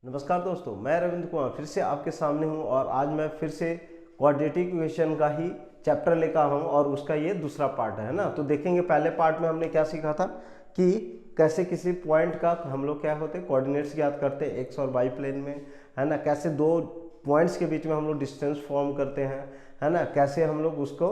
नमस्कार दोस्तों, मैं रविंद्र कुमार फिर से आपके सामने हूं और आज मैं फिर से क्वाड्रेटिक इक्वेशन का ही चैप्टर लेकर हूं और उसका ये दूसरा पार्ट है ना। तो देखेंगे पहले पार्ट में हमने क्या सीखा था कि कैसे किसी पॉइंट का हम लोग क्या होते हैं कोऑर्डिनेट्स ज्ञात करते हैं एक्स और वाई प्लेन में, है ना। कैसे दो पॉइंट्स के बीच में हम लोग डिस्टेंस फॉर्म करते हैं, है ना। कैसे हम लोग उसको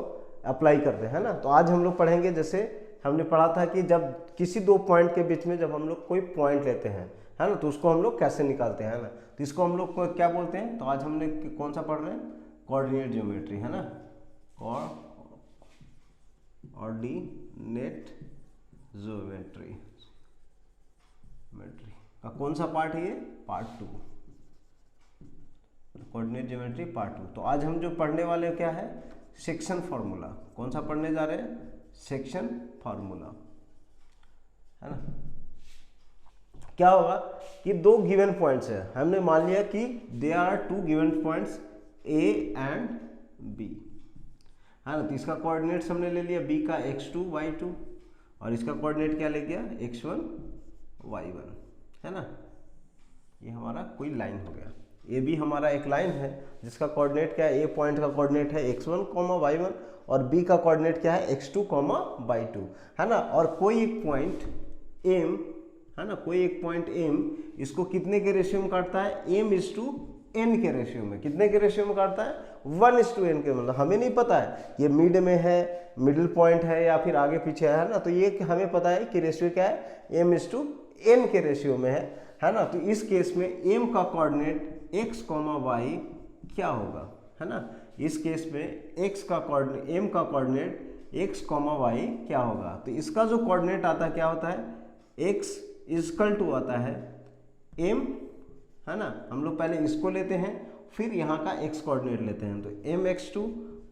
अप्लाई करते हैं, है ना। तो आज हम लोग पढ़ेंगे, जैसे हमने पढ़ा था कि जब किसी दो पॉइंट के बीच में जब हम लोग कोई पॉइंट लेते हैं, है ना, तो उसको हम लोग कैसे निकालते हैं, है ना। तो इसको हम लोग को क्या बोलते हैं, तो आज हमने कौन सा पढ़ रहे हैं, कोऑर्डिनेट ज्योमेट्री, है ना। कोऑर्डिनेट ज्योमेट्री का कौन सा पार्ट है ये, पार्ट 2, कोऑर्डिनेट ज्योमेट्री पार्ट 2। तो आज हम जो पढ़ने वाले क्या है, सेक्शन फार्मूला। कौन सा पढ़ने जा रहे हैं, सेक्शन फार्मूला, है ना। क्या होगा कि दो गिवन पॉइंट्स है, हमने मान लिया कि they are two given points A and B, है ना। तो इसका कोऑर्डिनेट्स हमने ले लिया बी का x2 y2 और इसका कोऑर्डिनेट क्या ले गया x1 y1, है ना। ये हमारा कोई लाइन हो गया, ए बी हमारा एक लाइन है जिसका कोऑर्डिनेट क्या है, ए पॉइंट का कोऑर्डिनेट है x1, y1 और बी का कोऑर्डिनेट क्या है x2, y2, है ना। और कोई एक पॉइंट m, है ना, कोई एक पॉइंट m इसको कितने के रेशियो में काटता है, m/n के रेशियो में। कितने के रेशियो में काटता है, 1/n के। मतलब हमें नहीं पता है ये मिड में है, मिडिल पॉइंट है या फिर आगे पीछे है ना। तो ये हमें पता है कि रेशियो क्या है, m/n के रेशियो में है ना। तो इस केस में m का कोऑर्डिनेट x, y क्या होगा, है ना। इस केस में x का कोऑर्डिनेट, m का कोऑर्डिनेट x, y क्या होगा। तो इसका जो कोऑर्डिनेट आता है क्या होता है, x इक्वल टू आता है m, है ना। हम लोग पहले इसको लेते हैं फिर यहाँ का x कोऑर्डिनेट लेते हैं, तो mx2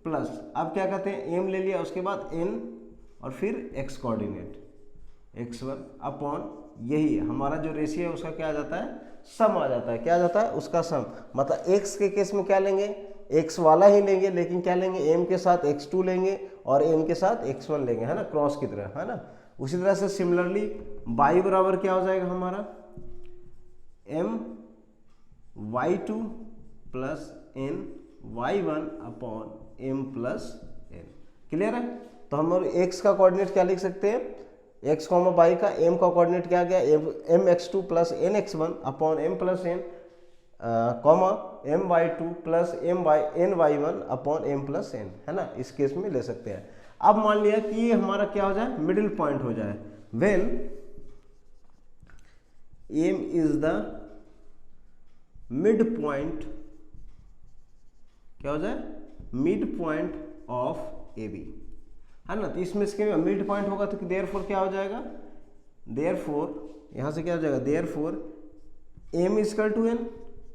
प्लस, अब क्या कहते हैं, m ले लिया उसके बाद n और फिर x कोऑर्डिनेट x1 अपॉन, यही हमारा जो रेशियो है उसका क्या आ जाता है, सम आ जाता है। क्या आ जाता है, उसका सम। मतलब x के केस में क्या लेंगे, x वाला ही लेंगे, लेकिन क्या लेंगे, m के साथ x2 लेंगे और n के साथ x1 लेंगे, है ना, क्रॉस की तरह, है ना। उसी तरह से सिमिलरली y बराबर क्या हो जाएगा हमारा, m y2 plus n y1 upon m plus n। Clear है। तो हम x का कोऑर्डिनेट क्या लिख सकते हैं, x, y का m का कोऑर्डिनेट क्या गया, mx2 plus nx1 upon m plus n, my2 plus ny1 upon m plus n, है ना। इस केस में ले सकते हैं। अब मान लिया कि ये हमारा क्या हो जाए, मिडिल पॉइंट हो जाए, when m is the mid point, क्या हो जाए, mid point of A B, है ना। तो इसमें इसके मिड पॉइंट होगा तो देयरफॉर क्या हो जाएगा, देयरफॉर यहाँ से क्या हो जाएगा, therefore m equal to n,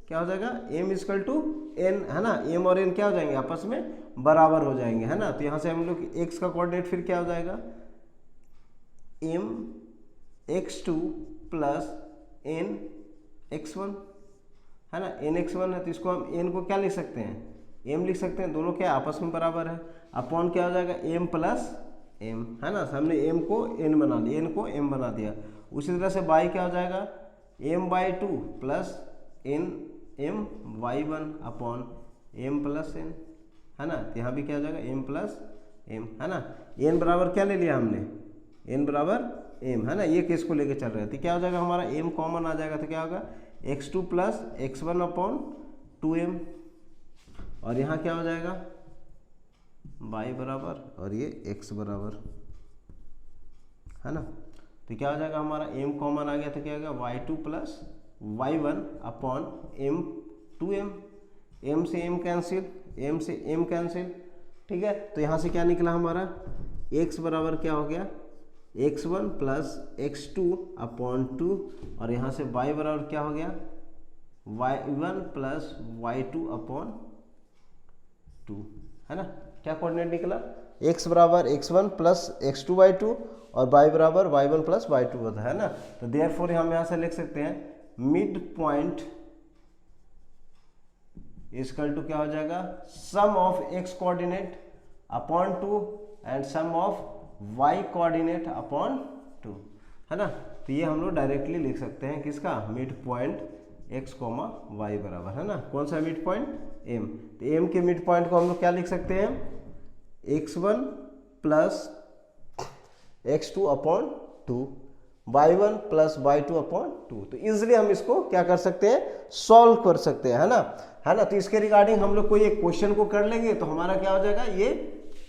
क्या हो जाएगा, m इक्वल टू n, है ना। m और n क्या हो जाएंगे, आपस में बराबर हो जाएंगे, है ना। तो यहाँ से हम लोग x का कोऑर्डिनेट फिर क्या हो जाएगा, mx2 प्लस nx1, है ना। nx1 है तो इसको हम n को क्या लिख सकते हैं, m लिख सकते हैं, दोनों क्या आपस में बराबर है, अपॉन क्या हो जाएगा, m प्लस m, है ना। हमने m को n बना दिया, n को m बना दिया। उसी तरह से y क्या हो जाएगा, m/2 plus m/y1 upon m plus n, है ना। तो यहाँ भी क्या हो जाएगा, m प्लस m, है ना। n बराबर क्या ले लिया हमने, n बराबर m, है ना। ये केस को लेके चल रहे हैं तो क्या हो जाएगा हमारा, m कॉमन आ जाएगा तो क्या होगा, x2 plus x1 upon 2m और यहाँ क्या हो जाएगा, y बराबर और ये x बराबर, है ना। तो क्या हो जाएगा हमारा, m कॉमन आ गया तो क्या होगा, y2 plus y1 upon m 2m, m से m कैंसिल, m से m कैंसिल, ठीक है। तो यहाँ से क्या निकला हमारा, x बराबर क्या हो गया, x1 प्लस x2 अपॉन 2 और यहाँ से y बराबर क्या हो गया, y1 प्लस y2 अपॉन 2, है ना। क्या कोऑर्डिनेट निकला, x बराबर x1 प्लस x2 y2 और y बराबर y1 प्लस y2 होता है ना। तो देयरफॉर हम यहाँ से लिख सकते हैं मिड पॉइंट इक्वल टू क्या हो जाएगा, sum of x coordinate upon 2 and sum of y coordinate upon 2, है ना। तो ये हम लोग डायरेक्टली लिख सकते हैं किसका, mid point x comma Y बराबर, है ना, कौन सा मिड पॉइंट, m। तो m के मिड पॉइंट को हम लोग क्या लिख सकते हैं, x1 plus x2 upon 2, y1 plus y2 upon 2। तो इजिली हम इसको क्या कर सकते हैं, सॉल्व कर सकते हैं, है ना। तो इसके रिगार्डिंग हम लोग कोई एक क्वेश्चन को कर लेंगे तो हमारा क्या हो जाएगा, ये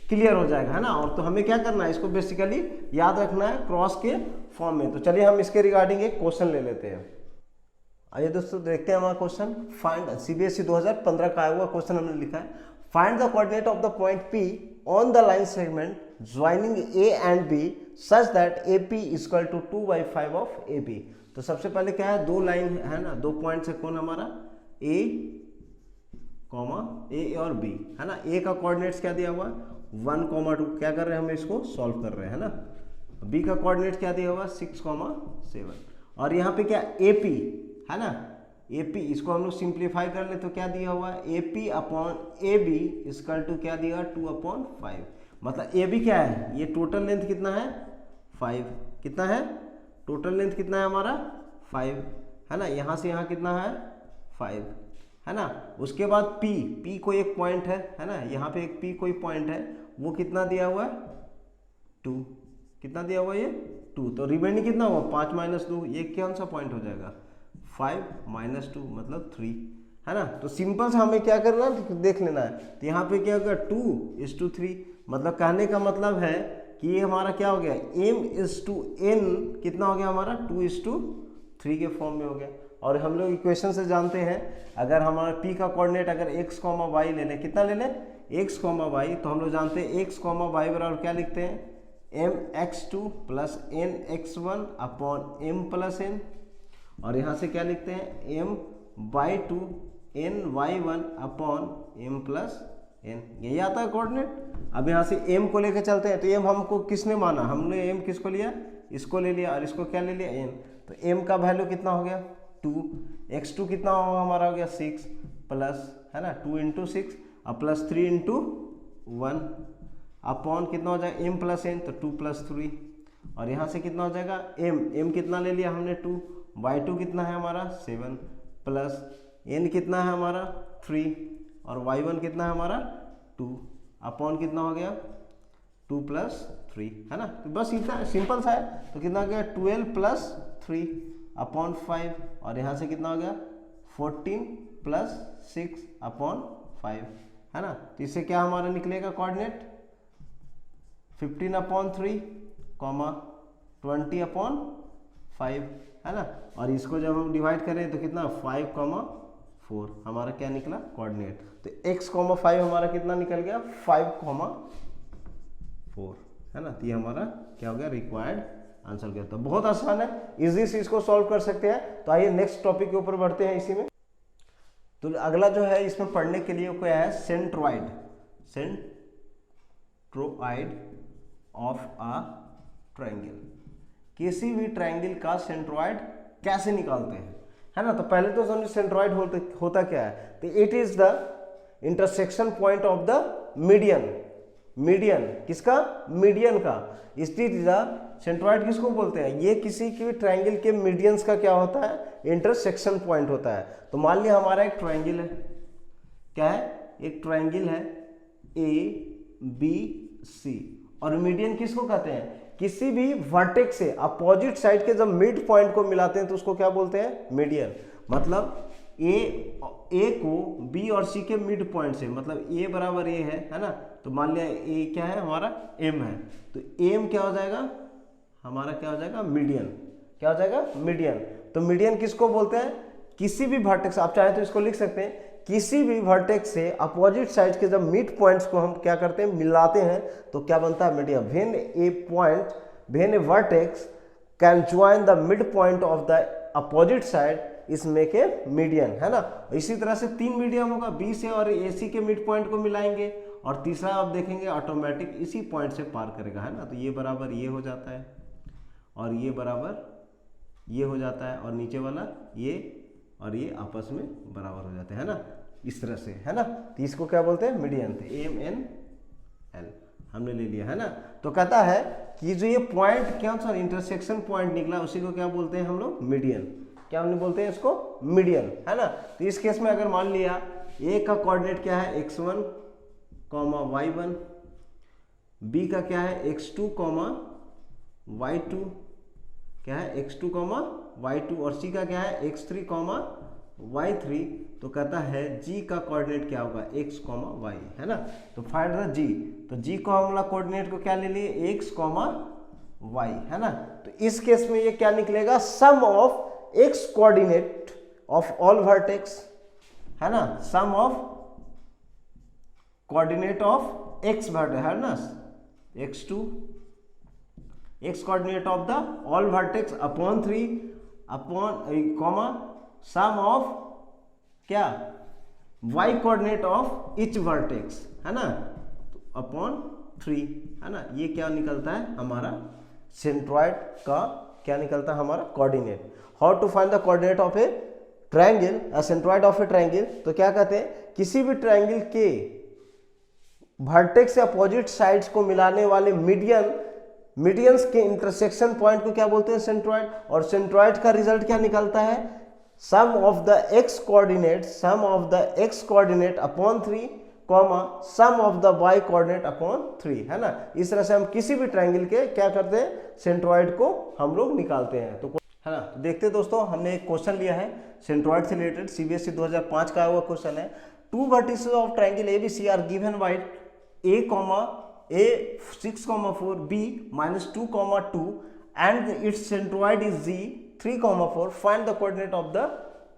क्लियर हो जाएगा, है ना। और तो हमें क्या करना है, इसको बेसिकली याद रखना है क्रॉस के फॉर्म में। तो चलिए हम इसके रिगार्डिंग एक क्वेश्चन ले लेते हैं। आइए दोस्तों देखते हैं हमारा क्वेश्चन। फाइंड, CBSE 2015 का आया हुआ क्वेश्चन हमने लिखा है, find the coordinate of the point P on the line segment joining A and B such that AP equal to 2/5 of AB। तो सबसे पहले क्या है, दो लाइन है ना, दो पॉइंट्स है, कौन हमारा A और B, है ना। A का कोऑर्डिनेट्स क्या दिया हुआ, 1,2, क्या कर रहे हैं हम इसको सॉल्व कर रहे हैं, है ना। B का कोऑर्डिनेट क्या दिया हुआ, 6,7। और यहाँ पे क्या AP, है ना, AP, इसको हम लोग सिंप्लीफाई कर ले तो क्या दिया हुआ है, AP upon AB equal to क्या दिया, 2/5। मतलब AB क्या है, ये टोटल लेंथ कितना है, 5, कितना है टोटल लेंथ, कितना है हमारा 5, है ना। यहाँ से यहाँ कितना है 5, है ना। उसके बाद P कोई एक पॉइंट है ना, यहाँ पे एक P कोई पॉइंट है, वो कितना दिया हुआ है 2, कितना दिया हुआ है ये 2। तो रिमेनिंग कितना हुआ 5 - 2, ये कौन सा पॉइंट हो जाएगा 5 - 2 मतलब 3, है ना। तो सिंपल से हमें क्या करना है, देख लेना है। तो यहाँ पे क्या होगा 2:3, मतलब कहने का मतलब है कि ये हमारा क्या हो गया, m/n कितना हो गया हमारा 2:3 के फॉर्म में हो गया। और हम लोग इक्वेशन से जानते हैं, अगर हमारा P का कोऑर्डिनेट अगर x, y ले लें, कितना ले लें x, y, तो हम लोग जानते हैं x, y बराबर क्या लिखते हैं, mx2 plus nx1 upon m plus n। और यहाँ से क्या लिखते हैं my2 ny1 upon m plus n, यही आता है कोऑर्डिनेट। अब यहाँ से m को लेकर चलते हैं, तो m हमको किसने माना, हमने m किसको लिया, इसको ले लिया, और इसको क्या ले लिया n। तो m का वैल्यू कितना हो गया 2, x2 कितना होगा हमारा हो गया 6 प्लस, है ना, 2 × 6 और प्लस 3 × 1 अपॉन कितना हो जाएगा m प्लस n, तो 2 + 3। और यहाँ से कितना हो जाएगा m कितना ले लिया हमने 2, y2 कितना है हमारा 7 प्लस n कितना है हमारा 3 और y1 कितना है हमारा 2 अपॉन कितना हो गया 2 + 3, है ना। तो बस इतना सिंपल सा है। तो कितना हो गया 12 + 3 अपॉन 5, और यहाँ से कितना हो गया 14 + 6 अपॉन 5, है ना। तो इससे क्या हमारा निकलेगा कोऑर्डिनेट 15/3, 20/5, है ना। और इसको जब हम डिवाइड करें तो कितना 5,4 हमारा क्या निकला कोऑर्डिनेट। तो x, 5 हमारा कितना निकल गया 5,4, है ना। तो ये हमारा क्या हो गया रिक्वायर्ड आंसर गया। तो बहुत आसान है, इजी से इसको सॉल्व कर सकते हैं। तो आइए नेक्स्ट टॉपिक के ऊपर बढ़ते हैं इसी में। तो अगला जो है इसमें पढ़ने के लिए क्या है, सेंट्रोइड ऑफ अ ट्रायंगल। किसी भी ट्रायंगल का सेंट्रोइड कैसे निकालते हैं, है ना। तो पहले तो समझो सेंट्रोइड होता क्या है, तो it is the intersection point of the median किसका, मीडियन का। इट इज द सेंट्रोइड किसको बोलते हैं, ये किसी की ट्रायंगल के मीडियंस का क्या होता है, इंटरसेक्शन पॉइंट होता है। तो मान लिया हमारा एक ट्रायंगल है, क्या है, एक ट्रायंगल है ABC, और मीडियन किसको कहते हैं, किसी भी वर्टेक्स से अपोजिट साइड के जब मिड पॉइंट को मिलाते हैं तो उसको क्या बोलते हैं, मीडियन। मतलब ए को बी और सी के मिड पॉइंट से, मतलब ए बराबर ए है ना। तो मान लिया ए क्या है हमारा एम है, तो एम क्या हो जाएगा हमारा, क्या हो जाएगा मीडियन, क्या हो जाएगा मीडियन। तो मीडियन किसको बोलते हैं, किसी भी वर्टेक्स, आप चाहे तो इसको लिख सकते हैं, किसी भी वर्टेक्स से अपोजिट साइड के जब मिड पॉइंट्स को हम क्या करते हैं, मिलाते हैं, तो क्या बनता है median. When A vertex can join the mid point of the opposite side इस मेक ए मीडियन, है ना। इसी तरह से 3 मीडियन होगा, बी से और ए सी के मिड पॉइंट को मिलाएंगे, और तीसरा आप देखेंगे ऑटोमेटिक इसी पॉइंट से पार करेगा, है ना। तो ये बराबर ये हो जाता है, और ये बराबर ये हो जाता है, और नीचे वाला ये और ये आपस में बराबर हो जाते हैं, है ना, इस तरह से, है ना। तो इसको क्या बोलते हैं, मीडियन। तो MNL हमने ले लिया, है ना। तो कहता है कि जो ये पॉइंट क्या सर इंटरसेक्शन पॉइंट निकला, उसी को क्या बोलते हैं हम लोग, मीडियन। क्या हमने बोलते हैं इसको, मीडियन, है ना। तो इस केस में अगर मान लिया ए का कोऑर्डिनेट क्या है x1, y1, बी का क्या है x2, y2, क्या है x2, y2, और सी का क्या है x3, y3, तो कहता है g का कोऑर्डिनेट क्या होगा x, y, है ना। तो फाइंड द g, तो g को हम लोग कोऑर्डिनेट को क्या ले लिए x, y, है ना। तो इस केस में ये क्या निकलेगा, sum of x coordinate of all vertex, है ना, sum of coordinate of x vertex, है ना, x2, x coordinate of the all vertex upon 3 upon sum of क्या y coordinate of each vertex, है ना, अपॉन 3, है ना। ये क्या निकलता है हमारा सेंट्रॉइड का, क्या निकलता है हमारा coordinate. How to find the coordinate of a triangle, centroid of a triangle, तो क्या कहते हैं, किसी भी ट्रायंगल के वर्टेक्स से अपोजिट साइड्स को मिलाने वाले मीडियंस के इंटरसेक्शन पॉइंट को क्या बोलते हैं, सेंट्रॉइड। और सेंट्रॉइड का रिजल्ट क्या निकलता है, sum of the x coordinate upon 3, sum of the y coordinate upon 3, है ना। इस तरह से हम किसी भी ट्रायंगल के क्या करते हैं, सेंट्रॉइड को हम लोग निकालते हैं। तो है ना, तो देखते दोस्तों, हमने एक क्वेश्चन लिया है सेंट्रॉइड से रिलेटेड, सीबीएसई 2005 का हुआ क्वेश्चन है। 2 vertices of triangle ABC are given by a 6, 4, b -2, 2 and its centroid is g 3, 4. Find the coordinate of the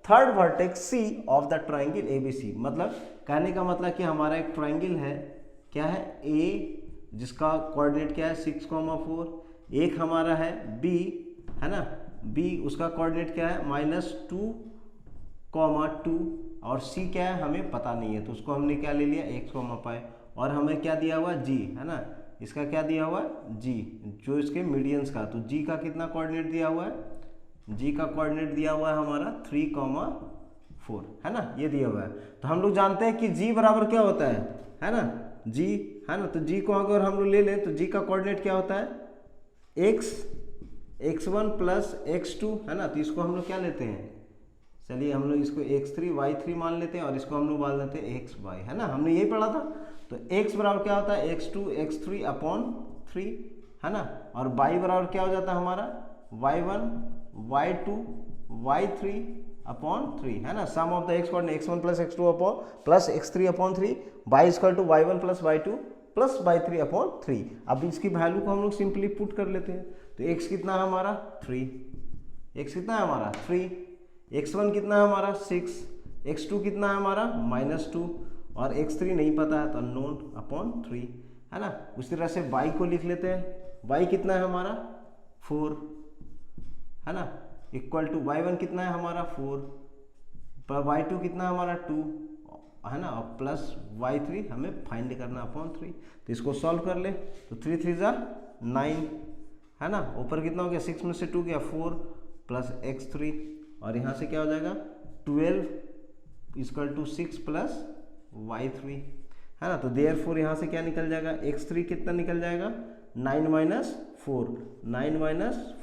third vertex c of the triangle ABC। मतलब कहने का मतलब कि हमारा एक ट्रायंगल है, क्या है a, जिसका कोऑर्डिनेट क्या है 6, 4, एक हमारा है b, है ना, b उसका कोऑर्डिनेट क्या है -2, 2, और c क्या है हमें पता नहीं है, तो उसको हमने क्या ले लिया x, पाए, और हमें क्या दिया हुआ g, है ना, इसका क्या दिया हुआ है g, जो इसके मीडियंस का, तो g का कितना कोऑर्डिनेट दिया हुआ है, g का कोऑर्डिनेट दिया हुआ है हमारा 3, 4, है ना, ये दिया हुआ है। तो हम लोग जानते हैं कि g बराबर क्या होता है ना, g, है ना, तो g को अगर हम लोग ले लें तो g का कोऑर्डिनेट क्या होता है x1 प्लस x2, है ना। तो इसको हम लोग क्या लेते हैं, चलिए हम लोग इसको x3 y3 मान लेते हैं, और इसको हम लोग मान लेते हैं xy, है ना, हमने यही पढ़ा था। तो x बराबर क्या होता है x2 x3 अपॉन 3, है ना, और y बराबर क्या हो जाता है हमारा y1 y2 y3 अपॉन 3, है ना। Sum of the x coordinate x1 plus x2 upon plus x3 upon 3, y equal to y1 plus y2 plus y3 upon 3। अब इसकी वैल्यू को हम लोग सिंपली पुट कर लेते हैं। तो x कितना है हमारा 3, x कितना है हमारा 3, x1 कितना है हमारा 6, x2 कितना है हमारा -2, और x3 नहीं पता है तो अननोन अपॉन 3, है ना। उसी तरह से y को लिख लेते हैं, y कितना है हमारा 4, है ना, इक्वल टू y1 कितना है हमारा 4, y2 कितना है हमारा 2, है ना, और प्लस y3 हमें फाइंड करना अपॉन 3। तो इसको सॉल्व कर ले, तो 3 3 जा 9, है ना, ऊपर कितना हो गया 6 में से 2 गया 4 प्लस x3, और यहाँ से क्या हो जाएगा 12 इक्वल टू 6 प्लस y3, है ना। तो देयरफॉर यहाँ से क्या निकल जाएगा x3 कितना निकल जाएगा 9 -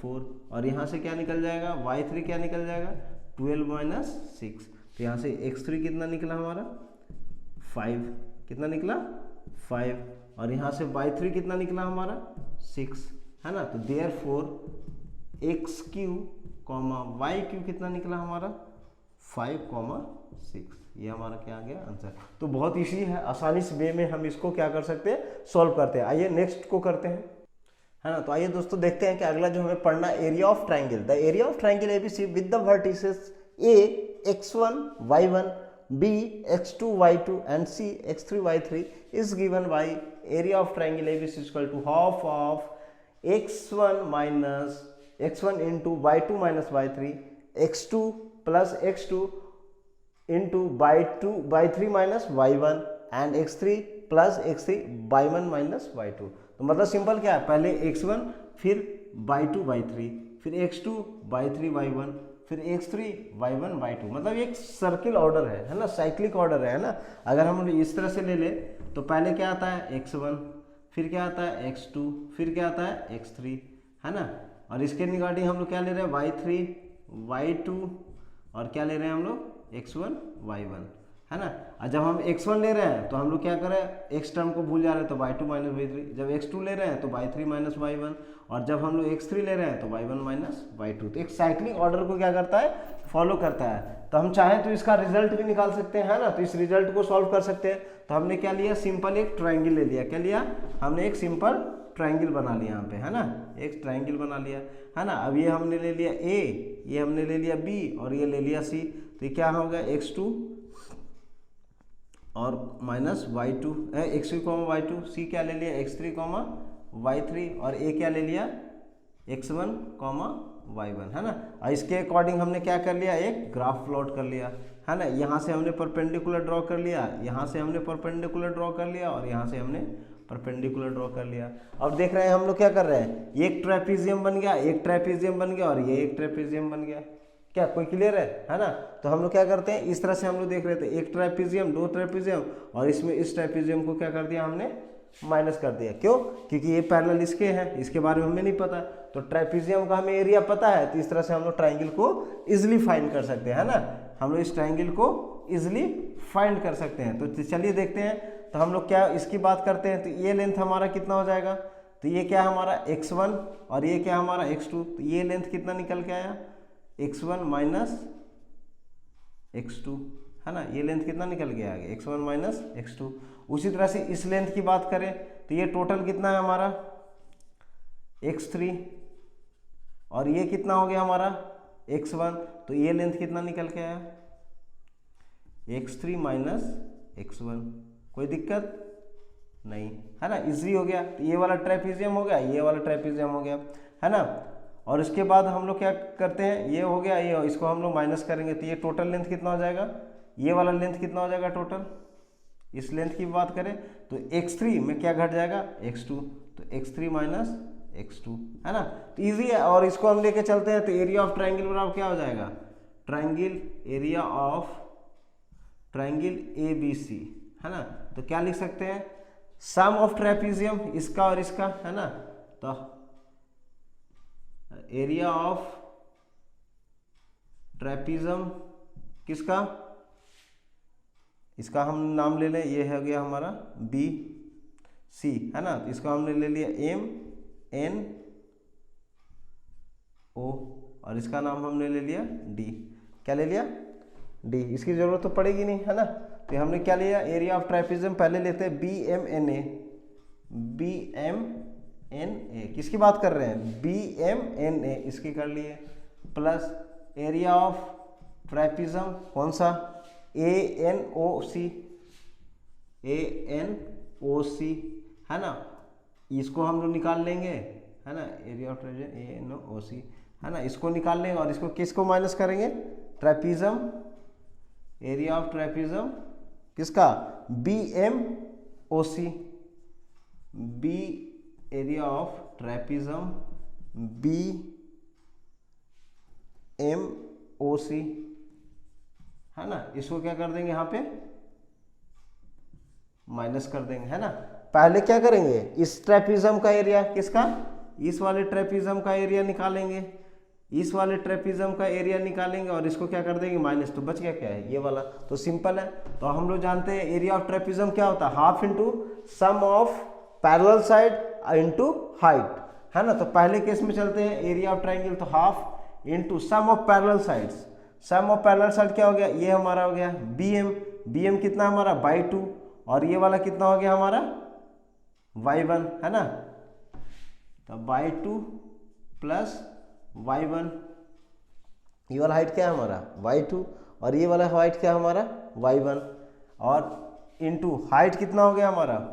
4, और यहाँ से क्या निकल जाएगा y3 क्या निकल जाएगा 12 - 6। तो यहाँ से x3 कितना निकला हमारा 5, कितना निकला 5, और यहाँ से y3 कितना निकला हमारा 6, है ना। तो देयरफॉर x3, y3 कितना निकला हमारा 5, 6, ये हमारा क्या आ गया आंसर। तो बहुत इजी है, आसानी से वे में हम इसको क्या कर सकते हैं सॉल्व करते हैं। आइए नेक्स्ट को करते हैं, है ना। तो आइए दोस्तों देखते हैं कि अगला जो हमें पढ़ना area of triangle. The area of triangle ABC with the vertices a x1 y1 b x2 y2 and c x3 y3 is given by area of triangle ABC is equal to half of x1 minus x1 into y2 minus y3 x2 plus x2 into y3 minus y1 and x3 plus x3 y1 minus y2। तो मतलब simple क्या है, पहले x1 फिर y2 y3 फिर x2 y3 y1 फिर x3 y1 y2, मतलब एक सर्किल ऑर्डर है ना, साइक्लिक ऑर्डर है ना। अगर हम इस तरह से ले ले तो पहले क्या आता है x1, फिर क्या आता है x2, फिर क्या आता है x3, है ना। और इसके रिगार्डिंग हम लोग क्या ले रहे हैं y3 y2, और क्या ले रहे हैं हम लोग x1 y1, है ना। और जब हम x1 ले रहे हैं तो हम लोग क्या करें, x टर्म को भूल जा रहे हैं तो y2 माइनस y3, जब x2 ले रहे हैं तो y3 माइनस y1, और जब हम लोग x3 ले रहे हैं तो y1 माइनस y2। तो एक साइक्लिक ऑर्डर को क्या करता है, फॉलो करता है। तो हम चाहें तो इसका रिजल्ट भी निकाल सकते हैं, है ना। तो इस रिजल्ट को सॉल्व कर सकते हैं। तो हमने क्या लिया, सिंपल एक ट्राइंगल ले लिया। क्या लिया हमने, एक सिंपल ट्राइंगल बना लिया यहाँ पे, है ना, एक ट्राइंगल बना लिया, है ना। अब ये हमने ले लिया a, ये हमने ले लिया b और ये ले लिया c। तो क्या होगा, x2 और minus y2, x3 y2, c क्या ले लिया x3 y3, और a क्या ले लिया x1 y1, है ना। और इसके अकॉर्डिंग हमने क्या कर लिया, एक ग्राफ प्लॉट कर लिया, है ना। यहाँ से हमने परपेंडिकुलर ड्रॉ कर लिया, यहाँ से हमने परपेंडिकुलर ड्रॉ कर लिया, और यहाँ से हमने परपेंडिकुलर ड्रॉ कर लिया। अब देख रहे हैं हम लोग क्या कर रहे हैं, एक ट्रेपीजियम बन गया, एक ट्रेपीजियम बन गया, और ये एक ट्रेपीजियम बन गया। क्या कोई क्लियर है ना। तो हम लोग क्या करते हैं, इस तरह से हम लोग देख रहे थे, एक ट्रेपीजियम, दो ट्रेपीजियम, और इसमें इस ट्रेपीजियम को क्या कर दिया हमने, माइनस कर दिया। क्यों, क्योंकि ये पैरेलल इसके हैं, इसके बारे में हमें नहीं पता। तो ट्रेपीजियम का हमें एरिया पता है, तो इस तरह से हम लोग ट्राइंगल को इजिली फाइंड कर सकते हैं, है ना। हम लोग इस ट्राइंगल को इजिली फाइंड कर सकते हैं। तो चलिए देखते हैं। तो हम लोग क्या इसकी बात करते हैं, तो ये लेंथ हमारा कितना हो जाएगा, तो ये क्या हमारा x1 और ये क्या हमारा x2। तो ये लेंथ कितना निकल के आया, x1 माइनस x2, है ना। ये लेंथ कितना निकल गया आगे, x1 माइनस x2। उसी तरह से इस लेंथ की बात करें तो ये टोटल कितना है हमारा, x3, और ये कितना हो गया हमारा x1। तो ये लेंथ कितना निकल के आया, x3 माइनस x1। कोई दिक्कत नहीं, है ना, इजी हो गया। तो ये वाला ट्रेपीजियम हो गया, ये वाला ट्रेपीजियम हो गया, है ना। और इसके बाद हम लोग क्या करते हैं, ये हो गया, ये इसको हम लोग माइनस करेंगे। तो ये टोटल लेंथ कितना हो जाएगा, ये वाला लेंथ कितना हो जाएगा टोटल, इस लेंथ की बात करें तो x3 में क्या घट जाएगा, x2। तो x3 माइनस x2, है ना। तो ईजी है। और इसको हम लेके चलते हैं, तो एरिया ऑफ ट्राइंगल बराबर क्या हो जाएगा, triangle area of triangle ABC, है ना। तो क्या लिख सकते हैं, सम ऑफ ट्रेपीजियम, इसका और इसका, है ना। तो एरिया ऑफ ट्रेपीजियम किसका, इसका हम नाम ले लें, ये हो गया हमारा BC, है ना। तो इसका हमने ले लिया MNO, और इसका नाम हमने ले लिया D। क्या ले लिया, D। इसकी जरूरत तो पड़ेगी नहीं, है ना। तो हमने क्या लिया, एरिया ऑफ ट्रेपीजियम पहले लेते हैं BMNA, BMNA किसकी बात कर रहे हैं, BMNA, इसकी कर लिए, प्लस एरिया ऑफ ट्रेपीजियम कौन सा, ANOC, है ना। इसको हम लोग निकाल लेंगे, है ना, एरिया ऑफ ट्रेपीजियम ANOC, है ना। इसको निकाल लेंगे, और इसको किसको माइनस करेंगे, ट्रेपीजियम, एरिया ऑफ ट्रेपीजियम किसका, BMOC, B area of trapezium BMOC, है ना। इसको क्या कर देंगे, यहाँ पे माइनस कर देंगे, है ना। पहले क्या करेंगे, इस ट्रेपीजियम का एरिया किसका, इस वाले ट्रेपीजियम का एरिया निकालेंगे, इस वाले ट्रेपीजियम का एरिया निकालेंगे, और इसको क्या कर देंगे माइनस। तो बच गया क्या है, ये वाला। तो सिंपल है। तो हम लोग जानते हैं एरिया ऑफ ट्रेपीजियम क्या होता है, half into sum of parallel side into height, है ना। तो पहले केस में चलते हैं, एरिया ऑफ ट्राइंगल, तो half into sum of parallel sides. Sum of parallel side क्या हो गया, ये हमारा हो गया BM कितना हमारा y2, और ये वाला कितना हो गया हमारा y1, है ना। तो y2 प्लस y1, ये वाला हाइट क्या है हमारा y2, और ये वाला हाइट क्या है हमारा y1, और इनटू हाइट कितना हो गया हमारा,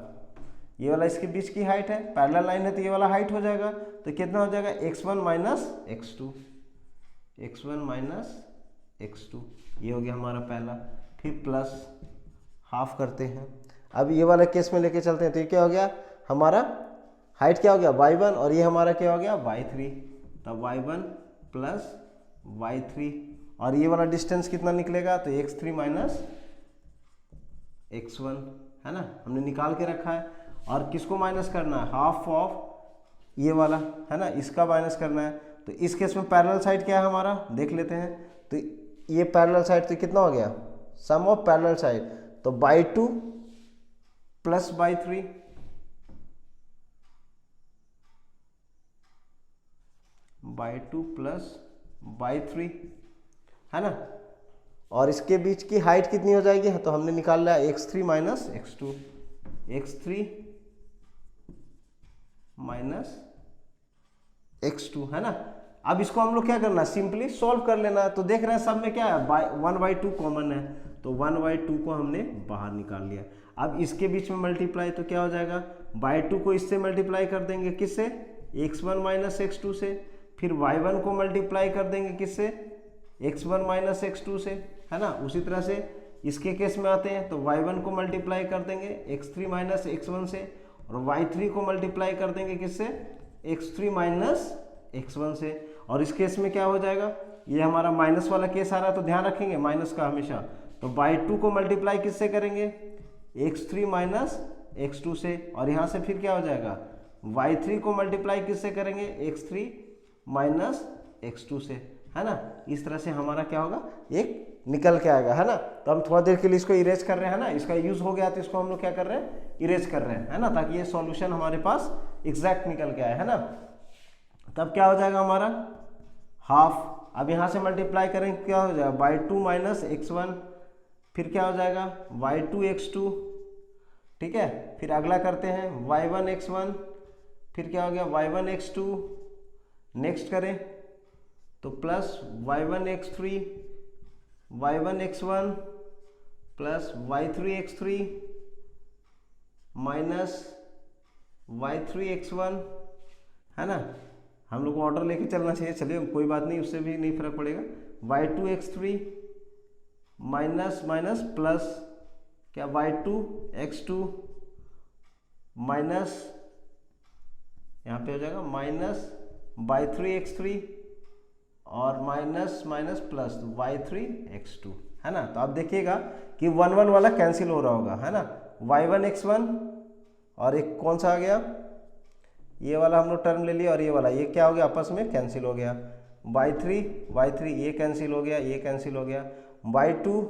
ये वाला इसके बीच की हाइट है, पैरेलल लाइन है, तो ये वाला हाइट हो जाएगा। तो कितना हो जाएगा, x1 minus x2, x1 minus x2, ये हो गया हमारा पहला। फिर प्लस हाफ करते हैं। अब ये वाला केस में लेके चलते हैं, तो ये क्या हो गया हमारा, हाइट क्या हो गया y1, और ये हमारा क्या हो गया y3। तब y1 प्लस y3, और ये वाला डिस्टेंस कितना निकलेगा, तो x3 माइनस x1, है ना, हमने निकाल के रखा है। और किसको माइनस करना है, हाफ ऑफ ये वाला, है ना, इसका माइनस करना है। तो इस केस में पैरेलल साइड क्या है हमारा, देख लेते हैं। तो ये पैरेलल साइड तो कितना हो गया, सम ऑफ पैरेलल साइड, तो by 2 plus by 3, by 2 plus by 3, है ना। और इसके बीच की हाइट कितनी हो जाएगी, तो हमने निकाल लिया x3 minus x2, x3 minus x2, है ना। अब इसको हम लोग क्या करना, सिंपली सॉल्व कर लेना। तो देख रहे हैं सब में क्या है, 1/2 कॉमन है, तो 1/2 को हमने बाहर निकाल लिया। अब इसके बीच में मल्टीप्लाई, तो क्या हो जाएगा, बाई 2 को इससे मल्टीप्लाई कर देंगे, किससे, x1 माइनस x2 से, फिर y1 को मल्टीप्लाई कर देंगे किससे, x1 माइनस x2 से, है ना। उसी तरह से इसके केस में आते हैं, तो y1 को मल्टीप्लाई कर देंगे x3 माइनस x1 से, और y3 को मल्टीप्लाई कर देंगे किससे, x3 माइनस x1 से। और इस केस में क्या हो जाएगा, ये हमारा माइनस वाला केस आ रहा है, तो ध्यान रखेंगे माइनस का हमेशा। तो बाई 2 को मल्टीप्लाई किससे करेंगे, x3 माइनस x2 से, और यहाँ से फिर क्या हो जाएगा, y3 को मल्टीप्लाई किससे करेंगे, x3 माइनस x2 से, है ना। इस तरह से हमारा क्या होगा, एक निकल के आएगा, है ना। तो हम थोड़ा देर के लिए इसको इरेज कर रहे हैं, है ना, इसका यूज हो गया तो इसको हम लोग क्या कर रहे हैं, इरेज कर रहे हैं, है ना, ताकि ये सॉल्यूशन हमारे पास एग्जैक्ट निकल के आए, है ना। तब क्या हो जाएगा हमारा हाफ। अब यहाँ से मल्टीप्लाई करेंगे, क्या हो जाएगा, बाई 2 माइनस x1, फिर क्या हो जाएगा y2 x2, ठीक है। फिर अगला करते हैं y1 x1, फिर क्या हो गया y1 x2, नेक्स्ट करें तो plus y1 x3, y1 x1 plus y3 x3 minus y3 x1, है ना। हम लोग को ऑर्डर लेके चलना चाहिए, चलिए कोई बात नहीं, उससे भी नहीं फर्क पड़ेगा। y2 x3 minus minus plus क्या y2 x2 माइनस, यहाँ पे हो जाएगा माइनस y3 x3 और minus minus plus y3 x2, है ना। तो आप देखिएगा कि 1 वाला कैंसिल हो रहा होगा, है ना, y1 x1 और एक कौन सा आ गया, ये वाला हम लोग टर्म ले लिया, और ये वाला ये क्या हो गया, आपस में कैंसिल हो गया, y3 ये कैंसिल हो गया, ये कैंसिल हो गया, y2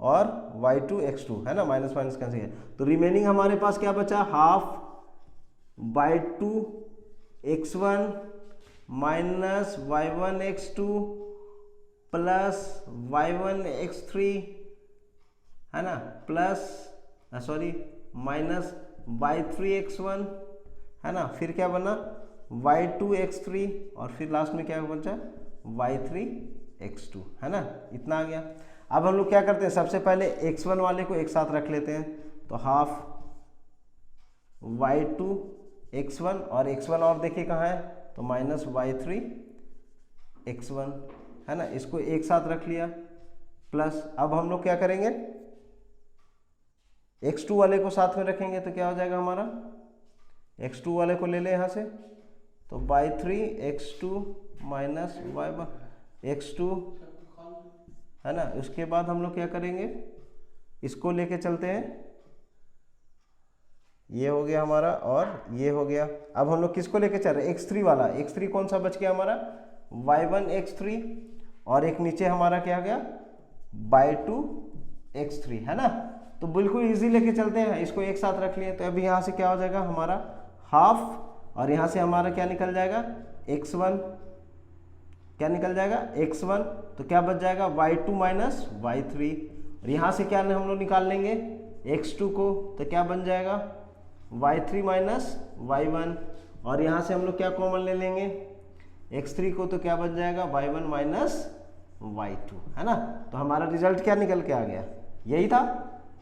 और y2 x2, है ना, माइनस माइनस कैंसिल है। तो रिमेनिंग हमारे पास क्या बचा, half y2 x1 minus y1 x2 plus y1 x3, है ना, plus sorry minus y3 x1, है ना, फिर क्या बना y2 x3 और फिर लास्ट में क्या बचा y3 x2, है ना। इतना आ गया। अब हम लोग क्या करते हैं, सबसे पहले x1 वाले को एक साथ रख लेते हैं, तो हाफ y2 x1 और x1 और देखिए कहाँ है, तो माइनस y3 x1, है ना, इसको एक साथ रख लिया, प्लस अब हम लोग क्या करेंगे, x2 वाले को साथ में रखेंगे, तो क्या हो जाएगा हमारा, x2 वाले को ले ले यहाँ से, तो y3 x2 minus y1 x2, है ना। उसके बाद हम लोग क्या करेंगे, इसको लेके चलते हैं, ये हो गया हमारा और ये हो गया। अब हम लोग किसको लेके चल रहे हैं, x3 वाला, x3 कौन सा बच गया हमारा, y1 x3 और एक नीचे हमारा क्या गया y2 x3, है ना। तो बिल्कुल इजी लेके चलते हैं, इसको एक साथ रख लिए, तो अभी यहाँ से क्या हो जाएगा हमारा हाफ, और यहाँ से हमारा क्या निकल जाएगा x1, क्या निकल जाएगा x1, तो क्या बच जाएगा y2 माइनस y3, और यहाँ से क्या हम लोग निकाल लेंगे x2 को, तो क्या बन जाएगा y3 माइनस y1, और यहाँ से हम लोग क्या कॉमन ले लेंगे x3 को, तो क्या बन जाएगा y1 माइनस y2, है ना। तो हमारा रिजल्ट क्या निकल के आ गया, यही था,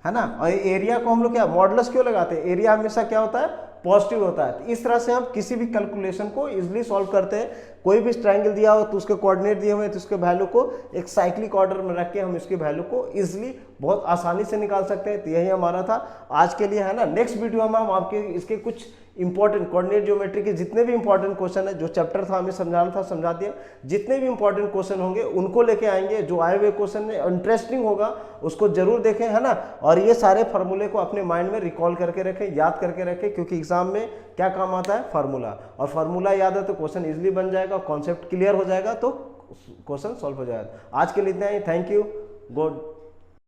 है ना। और एरिया को हम लोग क्या मॉडुलस क्यों लगाते हैं, एरिया हमेशा क्या होता है पॉजिटिव होता है। तो इस तरह से हम किसी भी कैलकुलेशन को इजीली सॉल्व करते हैं। कोई भी ट्रायंगल दिया हो तो उसके कोऑर्डिनेट दिए हुए हैं, तो उसके वैल्यू को एक साइक्लिक ऑर्डर में रख के हम इसके वैल्यू को इजीली बहुत आसानी से निकाल सकते हैं। तो यही हमारा था आज के लिए, है ना। नेक्स्ट वीडियो में हम आपके इसके कुछ इंपॉर्टेंट कोऑर्डिनेट ज्योमेट्री के जितने भी इंपॉर्टेंट क्वेश्चन है, जो चैप्टर था हमें समझाना था समझा दिया, जितने भी इंपॉर्टेंट क्वेश्चन होंगे उनको लेके आएंगे। जो आए हुए क्वेश्चन इंटरेस्टिंग होगा उसको जरूर देखें, है ना। और ये सारे फार्मूले को अपने माइंड में रिकॉल करके रखें, याद करके रखें, क्योंकि एग्जाम में क्या काम आता है फार्मूला, और फार्मूला याद है तो क्वेश्चन इजीली बन जाएगा, कॉन्सेप्ट क्लियर हो जाएगा तो क्वेश्चन सॉल्व हो जाएगा। आज के लिए इतना ही, थैंक यू, गुड।